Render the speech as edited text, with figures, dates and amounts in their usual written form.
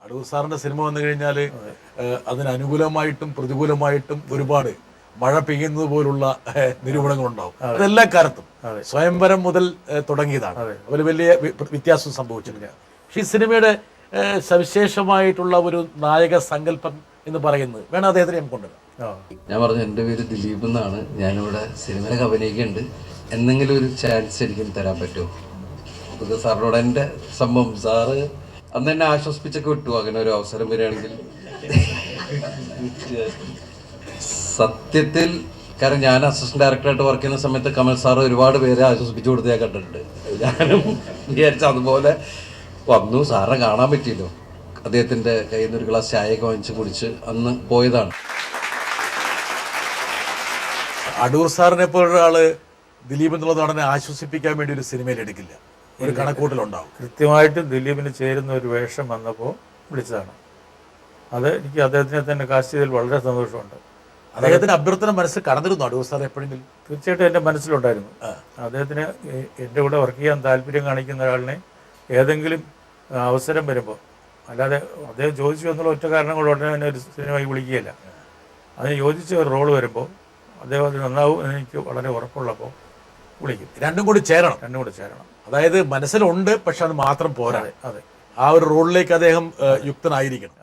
അടൂർ സാറിന്റെ സിനിമ വന്നു കഴിഞ്ഞാൽ അതിന് അനുകൂലമായിട്ടും പ്രതികൂലമായിട്ടും ഒരുപാട് മഴ പെയ്യുന്നത് പോലുള്ള നിരൂപണങ്ങളുണ്ടാവും. അതെല്ലാ കാലത്തും സ്വയംവരം മുതൽ തുടങ്ങിയതാണ്. അതിൽ വലിയ വ്യത്യാസം സംഭവിച്ചിട്ടില്ല. പക്ഷേ ഈ സിനിമയുടെ സവിശേഷമായിട്ടുള്ള ഒരു നായക സങ്കല്പം എന്ന് പറയുന്നത് വേണം അദ്ദേഹത്തിന് ഞാൻ കൊണ്ടുവരാം. ഞാൻ പറഞ്ഞു എൻ്റെ പേര് ദിലീപ് എന്നാണ്, ഞാനിവിടെ സിനിമയിലൊക്കെ അഭിനയിക്കുന്നുണ്ട്, എന്തെങ്കിലും ഒരു ചാൻസ് എനിക്കും തരാൻ പറ്റുമോ? അതൊക്കെ സാറിനോട് എൻ്റെ സംഭവം സാറ് അന്ന് എന്നെ ആശ്വസിപ്പിച്ചൊക്കെ വിട്ടു, അങ്ങനെ ഒരു അവസരം വരികയാണെങ്കിൽ. സത്യത്തിൽ കാരണം ഞാൻ അസിസ്റ്റന്റ് ഡയറക്ടറായിട്ട് വർക്ക് ചെയ്യുന്ന സമയത്ത് കമൽ സാർ ഒരുപാട് പേരെ ആശ്വസിപ്പിച്ചു കൊടുത്ത് ഞാൻ കണ്ടിട്ടുണ്ട്. ഞാനും വിചാരിച്ച അതുപോലെ വന്നു, സാറിനെ കാണാൻ പറ്റിയല്ലോ, അദ്ദേഹത്തിൻ്റെ കയ്യിൽ നിന്ന് ഒരു ഗ്ലാസ് ചായയൊക്കെ വാങ്ങിച്ച് കുടിച്ച് അന്ന് പോയതാണ്. അടൂർ സാറിനെ പോലൊരാള് ദിലീപ് എന്നുള്ള നടനെ ആശ്വസിപ്പിക്കാൻ വേണ്ടി ഒരു സിനിമയിൽ എടുക്കില്ല, ഒരു കണക്കൂട്ടലുണ്ടാവും. കൃത്യമായിട്ട് ദിലീപിന് ചേരുന്ന ഒരു വേഷം വന്നപ്പോൾ വിളിച്ചതാണ്. അത് എനിക്ക് അദ്ദേഹത്തിനെ തന്നെ കാസ്റ്റ് ചെയ്തതിൽ വളരെ സന്തോഷമുണ്ട്. അദ്ദേഹത്തിന് അഭ്യർത്ഥന മനസ്സിൽ കടന്നിരുന്നു അടൂർ സാർ എപ്പോഴെങ്കിലും? തീർച്ചയായിട്ടും എൻ്റെ മനസ്സിലുണ്ടായിരുന്നു. അദ്ദേഹത്തിന് എൻ്റെ കൂടെ വർക്ക് ചെയ്യാൻ താല്പര്യം കാണിക്കുന്ന ഒരാളിനെ ഏതെങ്കിലും അവസരം വരുമ്പോൾ, അല്ലാതെ അദ്ദേഹം ചോദിച്ചു എന്നുള്ള ഒറ്റ കാരണം കൊണ്ട് ഉടനെ തന്നെ ഒരു സിനിമയ്ക്ക് വിളിക്കുകയില്ല. അതിന് യോജിച്ച ഒരു റോള് വരുമ്പോൾ അദ്ദേഹം അത് നന്നാവും എന്ന് എനിക്ക് വളരെ ഉറപ്പുള്ളപ്പോൾ വിളിക്കും. രണ്ടും കൂടി ചേരണം. അതായത് മനസ്സിലുണ്ട്, പക്ഷെ അത് മാത്രം പോരാ. അതെ, ആ ഒരു റോളിലേക്ക് അദ്ദേഹം യുക്തനായിരിക്കണം.